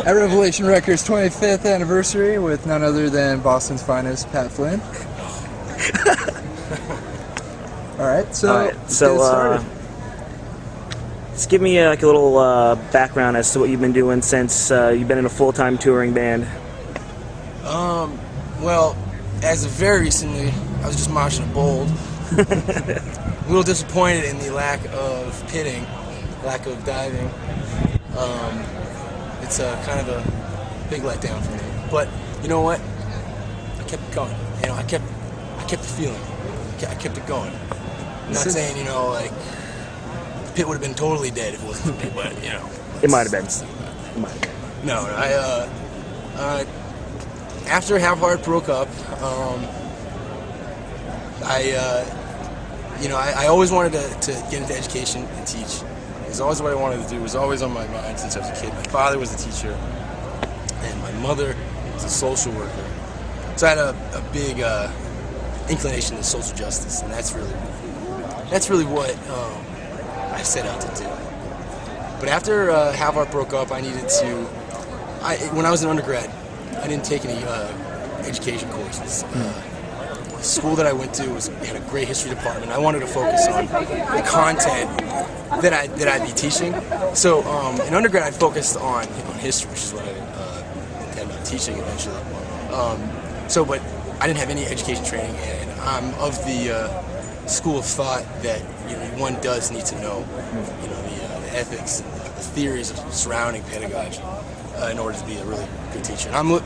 at Revelation Records' 25th anniversary with none other than Boston's finest, Pat Flynn. All right, so let's get started. Just give me like a little background as to what you've been doing since you've been in a full-time touring band. Well, as of very recently, I was just moshing a bold. A little disappointed in the lack of pitting, lack of diving. It's kind of a big letdown for me. But you know what? I kept it going. You know, I kept the feeling. I kept it going. I'm not saying, you know, like the pit would have been totally dead if it wasn't for me, but you know, it might have been. No, after Have Heart broke up, I always wanted to get into education and teach. It was always what I wanted to do. It was always on my mind since I was a kid. My father was a teacher, and my mother was a social worker. So I had a big inclination to social justice, and that's really what I set out to do. But after Have Heart broke up, I needed to. When I was an undergrad, I didn't take any education courses. The school that I went to had a great history department. I wanted to focus on the content that I'd be teaching. So in undergrad, I focused on history, which is what I intended on teaching eventually. But I didn't have any education training, and I'm of the school of thought that one does need to know, the ethics and the theories surrounding pedagogy in order to be a really good teacher. And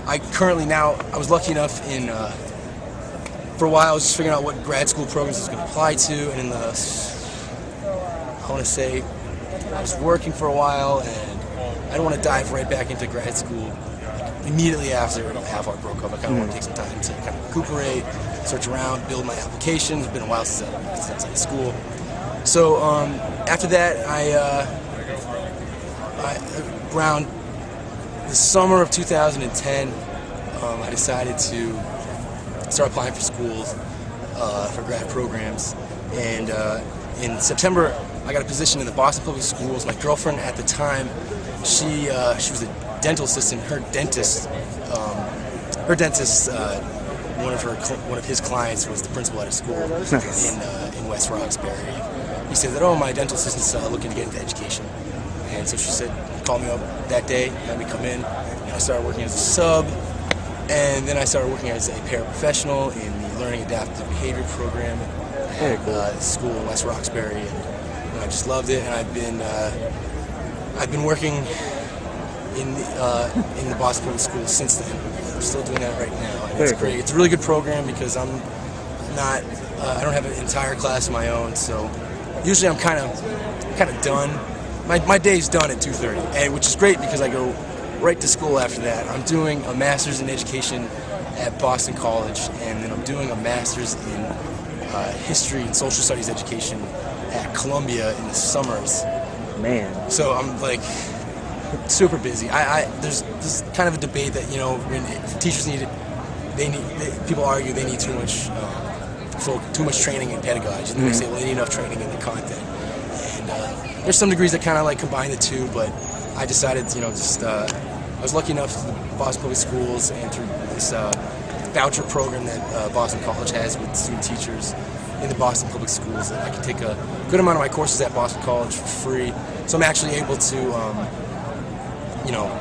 I currently now, I was lucky enough for a while I was just figuring out what grad school programs I was going to apply to, and I want to say I was working for a while, and I don't want to dive right back into grad school immediately after Have Heart broke up. I kind of want to take some time to kind of recuperate, search around, build my applications. It's been a while since I was in school. So after that, around the summer of 2010, I decided to start applying for schools, for grad programs, and in September I got a position in the Boston Public Schools. My girlfriend at the time, she was a dental assistant. Her dentist, one of his clients was the principal at a school in West Roxbury. He said that, my dental assistant's looking to get into education, and so she said, called me up that day, had me come in, and I started working as a sub. And then I started working as a paraprofessional in the Learning Adaptive Behavior program at a school in West Roxbury, and I just loved it. And I've been working in the Boston Public Schools since then. I'm still doing that right now, and it's great. It's a really good program because I don't have an entire class of my own, so usually I'm kind of done. My day's done at 2:30, which is great because I go right to school after that. I'm doing a master's in education at Boston College, and then I'm doing a master's in history and social studies education at Columbia in the summers. Man. So I'm like super busy. There's kind of a debate that when teachers people argue they need too much training in pedagogy, and they say, well, they need enough training in the content. And there's some degrees that kind of like combine the two, but I decided, I was lucky enough through the Boston Public Schools and through this voucher program that Boston College has with student teachers in the Boston Public Schools, that I can take a good amount of my courses at Boston College for free. So I'm actually able to,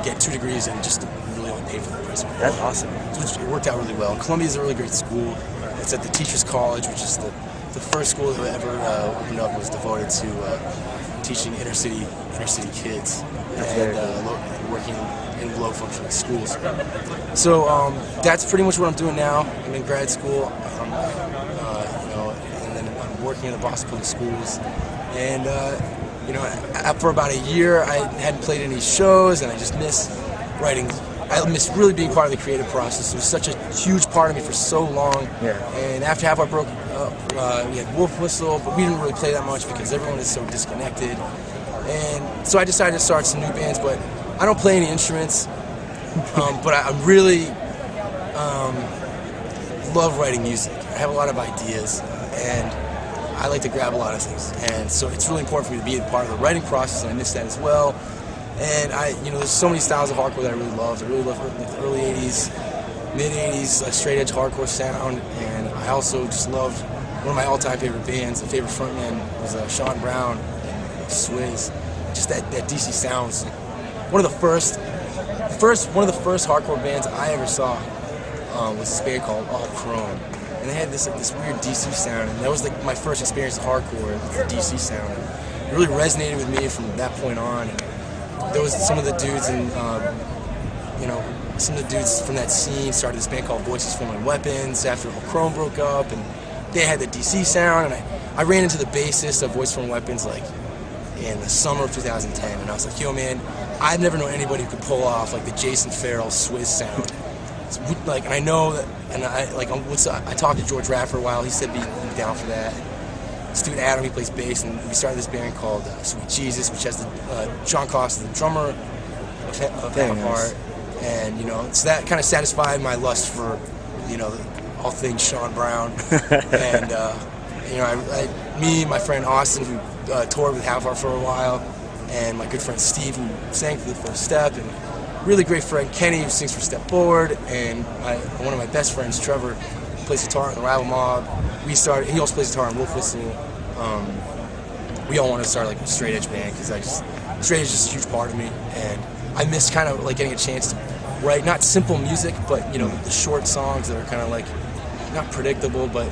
get 2 degrees and just really only pay for the price of one. That's awesome. So it worked out really well. And Columbia is a really great school. It's at the Teachers College, which is the first school that ever opened up, was devoted to teaching inner city kids and working in low-functioning schools. So that's pretty much what I'm doing now. I'm in grad school, and then I'm working in the Boston Public Schools. And for about a year, I hadn't played any shows, and I just missed writing. I missed really being part of the creative process. It was such a huge part of me for so long. Yeah. And after Have Heart broke up, we had Wolf Whistle, but we didn't really play that much because everyone is so disconnected. And so I decided to start some new bands, but I don't play any instruments. But I really love writing music. I have a lot of ideas, and I like to grab a lot of things. And so it's really important for me to be a part of the writing process, and I miss that as well. And there's so many styles of hardcore that I really loved. I really loved the early 80s, mid 80s, straight edge hardcore sound. And I also just loved one of my all-time favorite bands. The favorite frontman was Sean Brown and Swizz. Just that DC sounds. One of the first hardcore bands I ever saw was this band called All Chrome. And they had this weird DC sound, and that was like my first experience of hardcore, the DC sound. It really resonated with me from that point on. And there was some of the dudes some of the dudes from that scene started this band called Voices from Weapons after All Chrome broke up, and they had the DC sound. And I ran into the bassist of Voices from Weapons like in the summer of 2010, and I was like, yo man, I've never known anybody who could pull off like the Jason Farrell Swizz sound. Like, and I know that, and I talked to George Ratt for a while. He said he'd be down for that. This dude Adam, he plays bass, and we started this band called Sweet Jesus, which has John Costa, the drummer of Half Heart, and so that kind of satisfied my lust for all things Sean Brown, and me, my friend Austin, who toured with Half Heart for a while, and my good friend Steve, who sang for the First Step, and really great friend Kenny, who sings for Step Forward, and one of my best friends, Trevor, who plays guitar in the Rival Mob. He also plays guitar in Wolf Whistle. We all wanted to start like a straight edge band because straight edge is just a huge part of me, and I miss kind of like getting a chance to write not simple music, but the short songs that are kind of like not predictable, but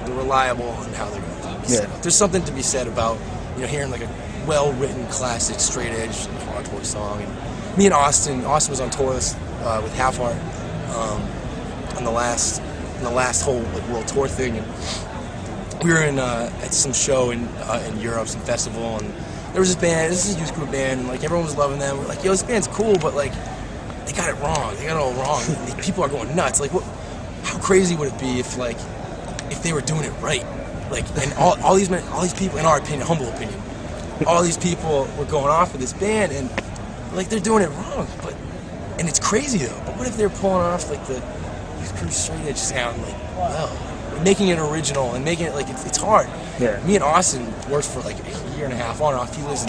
they're reliable in how they're going to be set up. There's something to be said about hearing like a well-written classic straight edge hardcore song. And me and Austin was on tour with Half Heart on the last whole like world tour thing, and we were at some show in Europe, some festival, and there was this youth group band, and like everyone was loving them. We're like, yo, this band's cool, but like they got it wrong. They got it all wrong. People are going nuts. Like, how crazy would it be if they were doing it right? Like, and all these people, in our opinion, humble opinion, all these people were going off with this band, and like they're doing it wrong. And it's crazy though. But what if they're pulling off like the pretty straight edge sound, like making it original and making it like it's hard. Yeah. Me and Austin worked for like a year and a half on and off. He lives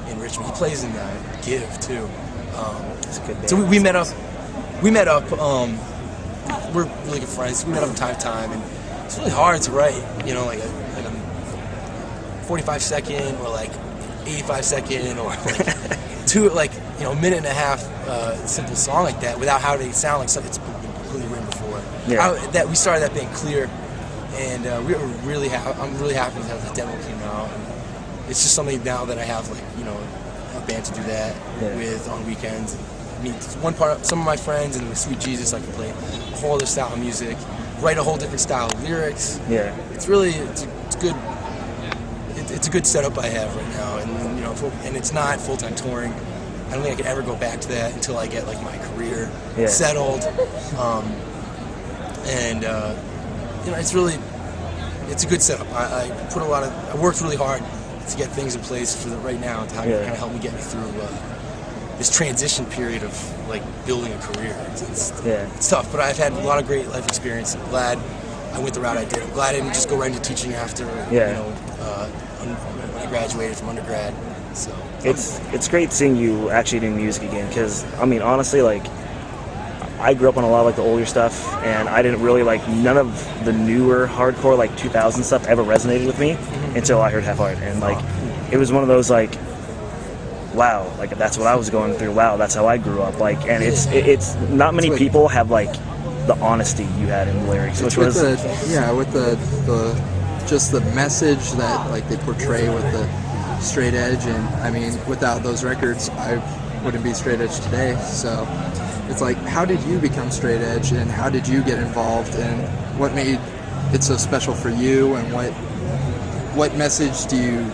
in Richmond. He plays in Give too. That's a good band. So we met up. We're really good friends. We met up from time to time, and it's really hard to write. Like a 45-second or like 85-second or like a minute and a half simple song like that without having it sound like something that's been completely written before. Yeah. We started that band Clear, and we were really I'm really happy that the demo came out. And it's just something now that I have like a band to do that with on weekends. Meet some of my friends, and with Sweet Jesus I can play a whole other style of music, write a whole different style of lyrics. Yeah. It's good. It's a good setup I have right now, and it's not full-time touring. I don't think I could ever go back to that until I get like my career settled. It's a good setup. I worked really hard to get things in place for right now to kind of help me get me through this transition period of like building a career. It's tough, but I've had a lot of great life experience. I'm glad I went the route I did. I'm glad I didn't just go right into teaching after when I graduated from undergrad. So it's great seeing you actually doing music again, because I mean honestly, like I grew up on a lot of like the older stuff, and I didn't really like none of the newer hardcore like 2000 stuff ever resonated with me until I heard Half Heart, and like it was one of those like, wow, like that's what I was going through. Wow, that's how I grew up. Like, and it's not many people have like the honesty you had in the lyrics, which was with the just the message that like they portray with the straight edge. And I mean, without those records, I wouldn't be straight edge today. So it's like, how did you become straight edge, and how did you get involved, and what made it so special for you, and what message do you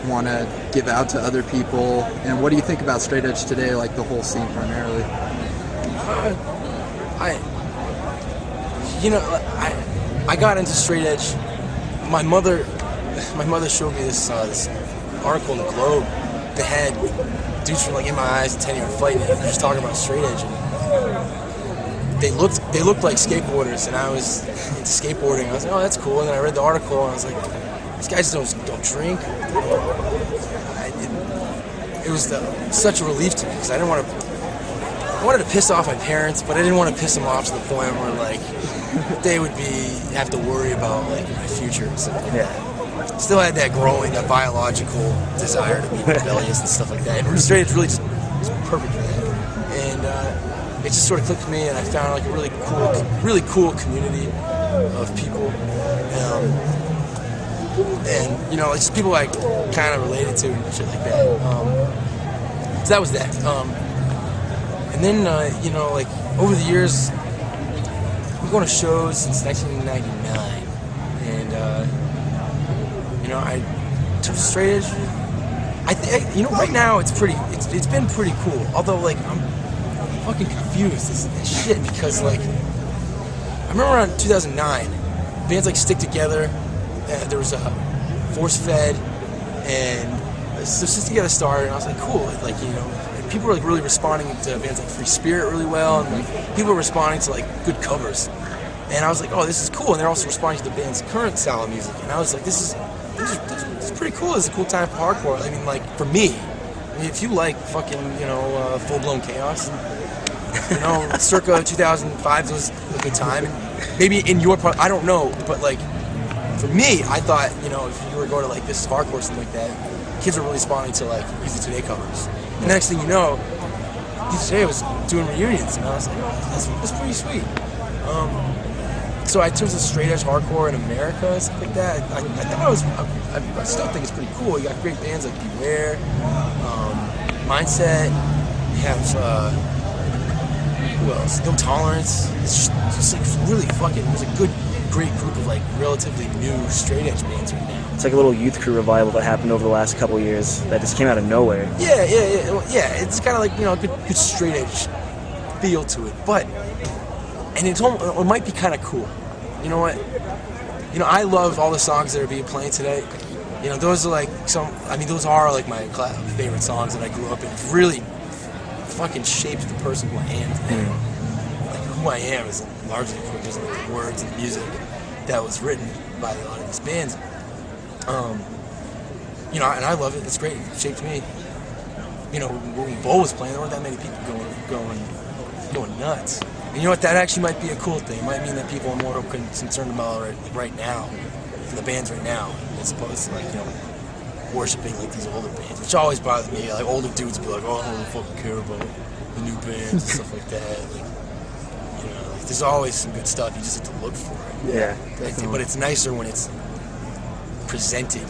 want to give out to other people, and what do you think about straight edge today, like the whole scene primarily? I got into straight edge. My mother showed me this article in the Globe that had dudes from like In My Eyes and 10 Yard Fight, and they were just talking about straight edge, and they looked like skateboarders, and I was into skateboarding. I was like, oh, that's cool. And then I read the article, and I was like, these guys don't drink. it was such a relief to me because I wanted to piss off my parents, but I didn't want to piss them off to the point where like they would have to worry about like my future and stuff like that. Still had that growing, that biological desire to be rebellious and stuff like that. And straight edge really just was perfect for that. And it just sort of clicked for me, and I found like a really cool community of people. And you know, just people I kind of related to and shit like that. So that was that. And then, you know, like over the years, we've been going to shows since 1999, and you know, I took straight edge. I think, you know, right now it's been pretty cool. Although, like, I'm fucking confused as shit because, like, I remember around 2009, bands like Stick Together. There was a Force Fed, and Stick Together started, and I was like, cool, like, you know. People were like really responding to bands like Free Spirit really well, and like people were responding to like good covers, and I was like, oh, this is cool. And they're also responding to the band's current style of music, and I was like, this is pretty cool. It's a cool time for hardcore. I mean, like for me, I mean, if you like fucking, you know, full blown chaos, you know, circa 2005 was a good time, and maybe in your part, I don't know, but like for me, I thought, you know, if you were going to like This Is Hardcore or something like that, kids were really responding to like Easy Today covers. And the next thing you know, Today was doing reunions, and I was like, oh, that's pretty sweet. So in terms of straight edge hardcore in America and stuff like that, I thought I still think it's pretty cool. You got great bands like Beware, Mindset. You have who else? No Tolerance. It's just like really fucking. There's a great group of like relatively new straight edge bands right now. It's like a little youth crew revival that happened over the last couple of years that just came out of nowhere. Yeah. It's kind of like, you know, a good straight edge feel to it, and it might be kind of cool. You know what? You know, I love all the songs that are being played today. You know, those are like those are like my favorite songs that I grew up in. It really fucking shaped the person who I am today. Like who I am is largely because of the words and the music that was written by a lot of these bands. You know, and I love it. It's great. It shaped me. You know, when Bo was playing, there weren't that many people going nuts. And you know what? That actually might be a cool thing. It might mean that people are more concerned about right now, the bands right now, as opposed to like, you know, worshiping like these older bands, which always bothers me. Like older dudes be like, oh, I don't fucking care about the new bands and stuff like that. Like, you know, like, there's always some good stuff. You just have to look for it. Yeah, but it's nicer when it's presented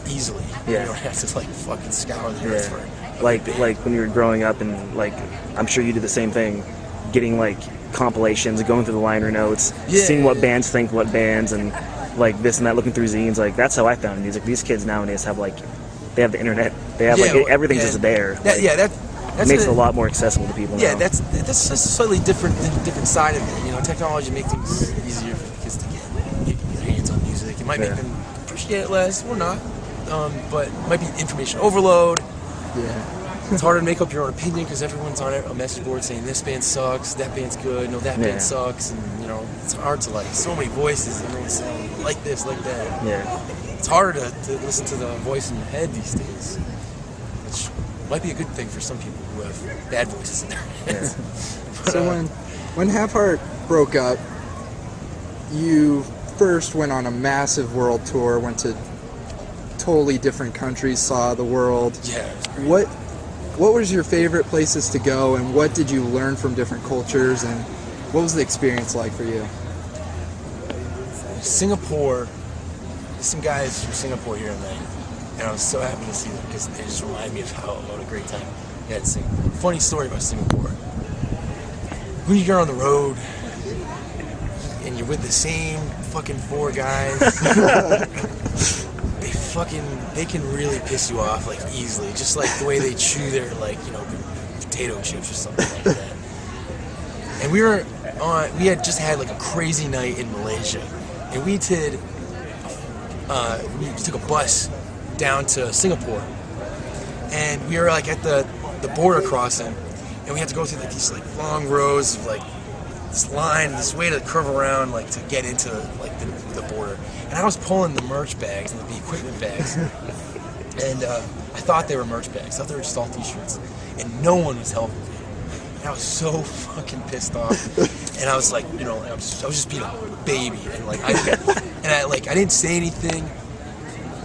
easily. Yeah. You don't have to like fucking scour the earth for it. Like when you were growing up, and like I'm sure you did the same thing, getting like compilations, going through the liner notes, seeing what bands think what bands, and like this and that, looking through zines. Like that's how I found music. These kids nowadays have like, they have the internet. They have like everything's just there. That makes it a lot more accessible to people. Yeah, now. that's a slightly different side of it. You know, technology makes things easier for kids to get their hands on music. It might make them appreciate it less, or not, but it might be information overload. Yeah. It's harder to make up your own opinion because everyone's on a message board saying this band sucks, that band's good, no, that band sucks, and you know, it's hard to like so many voices. Everyone's saying like this, like that. Yeah. It's harder to listen to the voice in your head these days, which might be a good thing for some people who have bad voices in their heads. Yeah. So when Half Heart broke up, you first went on a massive world tour, went to totally different countries, saw the world. Yeah. What was your favorite places to go, and what did you learn from different cultures, and what was the experience like for you? Singapore, there's some guys from Singapore here tonight, and I was so happy to see them because they just remind me of what a great time we had to sing. Funny story about Singapore. When you're on the road and you're with the same fucking four guys, they can really piss you off like easily, just like the way they chew their like, you know, potato chips or something like that. And we had just had like a crazy night in Malaysia, and we took a bus down to Singapore, and we were like at the border crossing, and we had to go through like these like long rows of like this way to curve around like to get into like the border. And I was pulling the merch bags and the equipment bags, And I thought they were merch bags. I thought they were just all t-shirts. And no one was helping me. And I was so fucking pissed off. And I was like, you know, I was just being a baby. And like, I didn't say anything.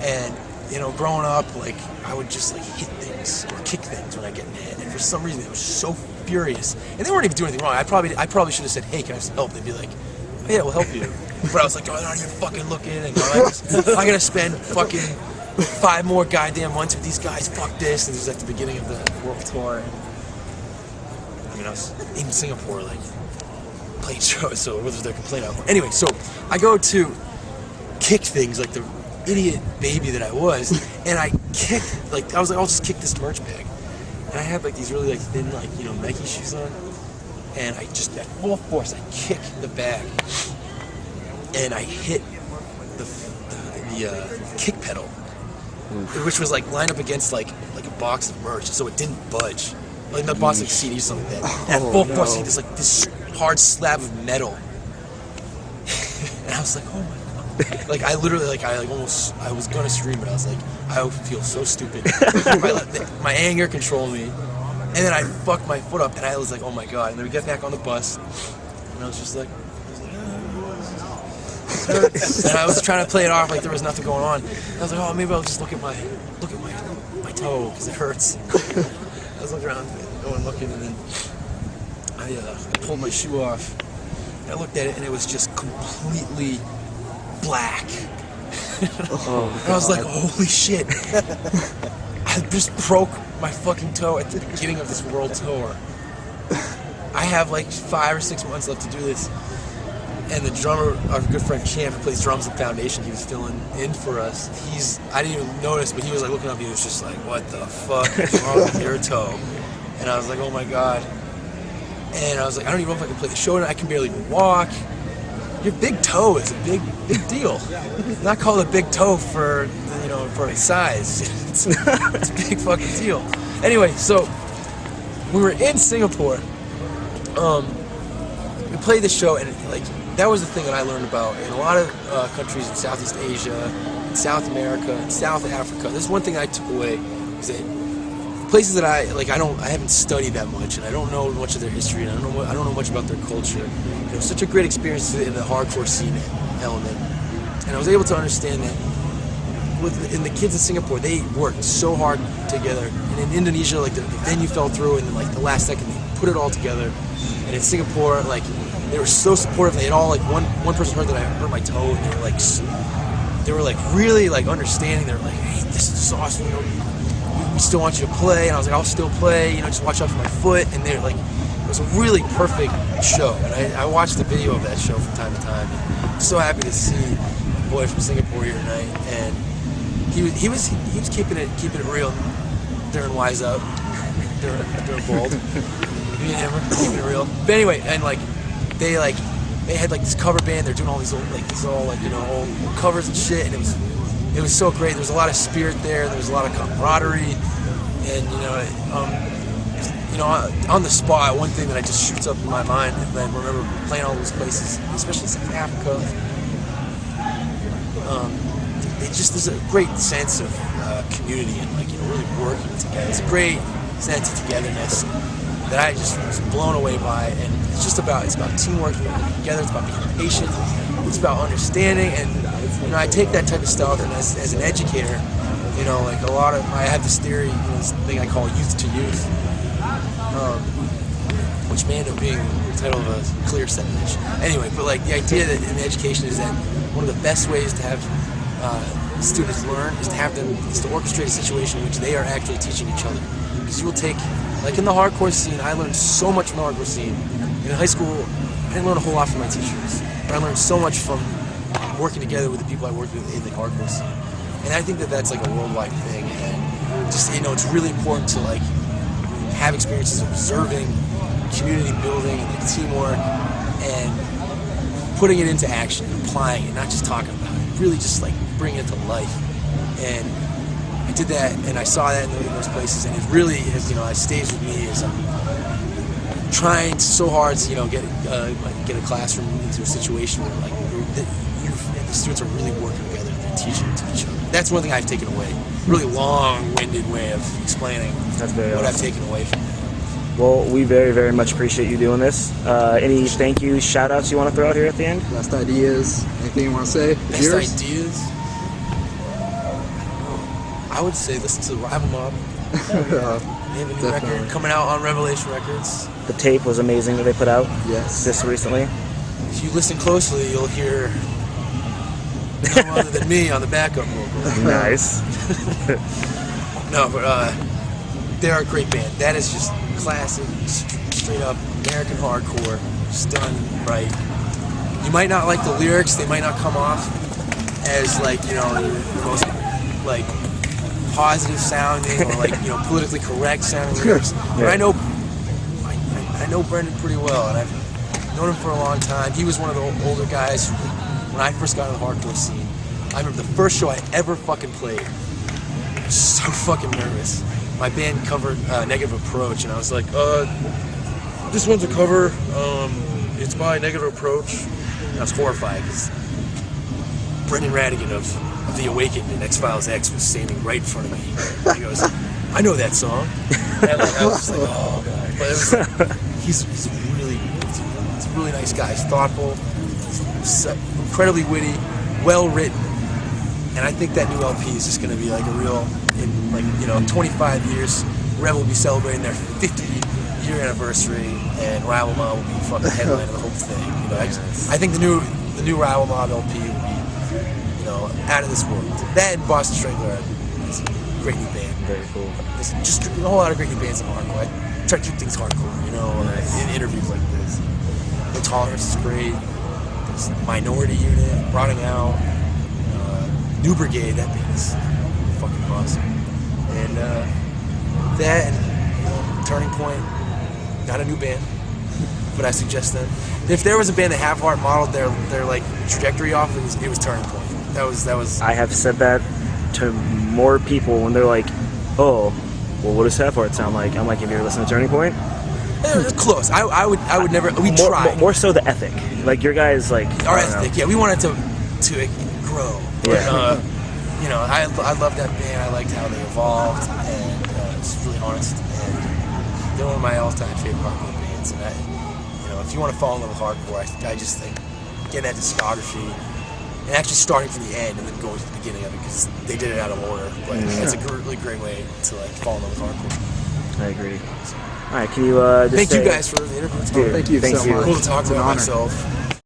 And, you know, growing up, like, I would just like hit things or kick things when I get hit. And for some reason, I was so furious. And they weren't even doing anything wrong. I probably should have said, hey, can I just help? They'd be like, oh, yeah, we'll help you. But I was like, oh, they're not even fucking looking. And I gotta spend fucking 5 more goddamn months with these guys. Fuck this. And this was at the beginning of the world tour. I mean, I was in Singapore, like, playing shows, so what was their complaint out? Anyway, so I go to kick things like the idiot baby that I was, and I kicked, like, I was like, I'll just kick this merch bag. And I had like these really like thin, like, you know, Nike shoes on, and I just at full force I kicked the bag, and I hit the kick pedal, which was like lined up against like a box of merch, so it didn't budge. Like the box like CDs or something like that. And at full force, I hit this hard slab of metal, and I was like, oh my god! Like I literally, like I was gonna scream, but I was like, I feel so stupid. My anger controlled me, and then I fucked my foot up, and I was like, oh my god! And then we get back on the bus, and I was just like, and I was trying to play it off like there was nothing going on. And I was like, oh, maybe I'll just look at my toe because it hurts. I was looking around, going looking, and then I pulled my shoe off. And I looked at it, and it was just completely black. And I was like, holy shit. I just broke my fucking toe at the beginning of this world tour. I have like 5 or 6 months left to do this. And the drummer, our good friend Champ, who plays drums at Foundation, he was filling in for us. I didn't even notice, but he was like looking up, he was just like, what the fuck is wrong with your toe? And I was like, oh my god. And I was like, I don't even know if I can play the show, and I can barely even walk. Your big toe is a big deal. Not called a big toe for, you know, for its size. It's a big fucking deal. Anyway, so we were in Singapore. We played the show, and like that was the thing that I learned about in a lot of countries in Southeast Asia, in South America, in South Africa. This is one thing I took away, is that places that I haven't studied that much, and I don't know much of their history, and I don't know much about their culture. It was such a great experience in the hardcore scene element, and I was able to understand that in the kids in Singapore, they worked so hard together, and in Indonesia, like the venue fell through, and then like the last second they put it all together. And in Singapore, like, they were so supportive. They had all, like, one person heard that I hurt my toe, and they were like really like understanding. They were like, hey, this is awesome, you know, we still want you to play. And I was like, I'll still play, you know, just watch out for my foot. And they're like, it was a really perfect show. And I watched the video of that show from time to time. And I'm so happy to see a boy from Singapore here tonight. And he was keeping it real during Wise Up, during Bold. Keeping it real. But anyway, and like they had like this cover band. They're doing all these old you know, old covers and shit, and it was so great. There was a lot of spirit there. There was a lot of camaraderie, and you know, on the spot, one thing that just shoots up in my mind, and I remember playing all those places, especially South Africa. There's a great sense of community and like, you know, really working together. It's a great sense of togetherness that I just was blown away by, and it's about teamwork, together. It's about being patient. It's about understanding, and you know, I take that type of stuff, and as an educator, you know, like I have this theory, you know, this thing I call youth to youth, which may end up being the title of a clear sentence. Anyway, but like the idea that in education is that one of the best ways to have students learn is to orchestrate a situation in which they are actually teaching each other. Because you will take, like in the hardcore scene, I learned so much from the hardcore scene. In high school, I didn't learn a whole lot from my teachers, but I learned so much from working together with the people I worked with in the hardcore scene. And I think that that's like a worldwide thing, and just, you know, it's really important to like have experiences of observing, community building, and like teamwork, and putting it into action, applying it, not just talking about it, really just like bringing it to life. And I did that, and I saw that in those places, and it really has, you know, it stays with me as I'm trying so hard to, you know, get a classroom into a situation where like the students are really working together and they're teaching to each other. That's one thing I've taken away really long-winded way of explaining That's very what awesome. I've taken away from it. Well, we very, very much appreciate you doing this. Any thank you, shout outs you want to throw out here at the end? Best ideas, anything you want to say? Best Yours? ideas? I would say listen to Rival Mob. They have a new Definitely. record coming out on Revelation Records. The tape was amazing that they put out Yes. just recently. If you listen closely, you'll hear no other than me on the backup vocal. Nice. No, but they're a great band. That is just classic, straight up American hardcore, just done right. You might not like the lyrics; they might not come off as like the most like positive sounding or like politically correct sounding lyrics. But I know Brendan pretty well, and I've known him for a long time. He was one of the older guys when I first got into the hardcore scene. I remember the first show I ever fucking played. I was so fucking nervous. My band covered Negative Approach, and I was like, this one's a cover. It's by Negative Approach. And I was horrified because Brendan Radigan of The Awakened and X-Files X was standing right in front of me. And he goes, I know that song. And I was just like, oh god. But it was he's a really nice guy. He's thoughtful, he's incredibly witty, well written. And I think that new LP is just going to be like a real, in 25 years, Rebel will be celebrating their 50-year anniversary, and Rival Mob will be fucking headlining the whole thing. I think the new Rival Mob LP will be, out of this world. That and Boston Strangler is a great new band. Very cool. There's just a whole lot of great new bands in hardcore. I try to keep things hardcore, in interviews like this. Intolerance is great. There's Minority Unit, Rotting Out. New Brigade, that band is fucking awesome. And that and Turning Point, not a new band, but I suggest them. If there was a band that half-heart modeled their like trajectory off, it was Turning Point. That was. I have said that to more people when they're like, "Oh, well, what does Half Heart sound like?" I'm like, "Have you ever listened to Turning Point?" It was close. I would never. We tried. More so the ethic. Like your guys, like Our ethic. Yeah, we wanted to grow. But, Yeah. I loved that band. I liked how they evolved, and it's really honest. And they're one of my all-time favorite hardcore bands. And if you want to fall in love with hardcore, I just think getting that discography and actually starting from the end and then going to the beginning of it, because they did it out of order. But it's a really great way to fall in love with hardcore. I agree. All right, can you just Thank say, you guys for the interview. It's Dude, Thank you thank so you. much. cool to talk It's an about honor. myself.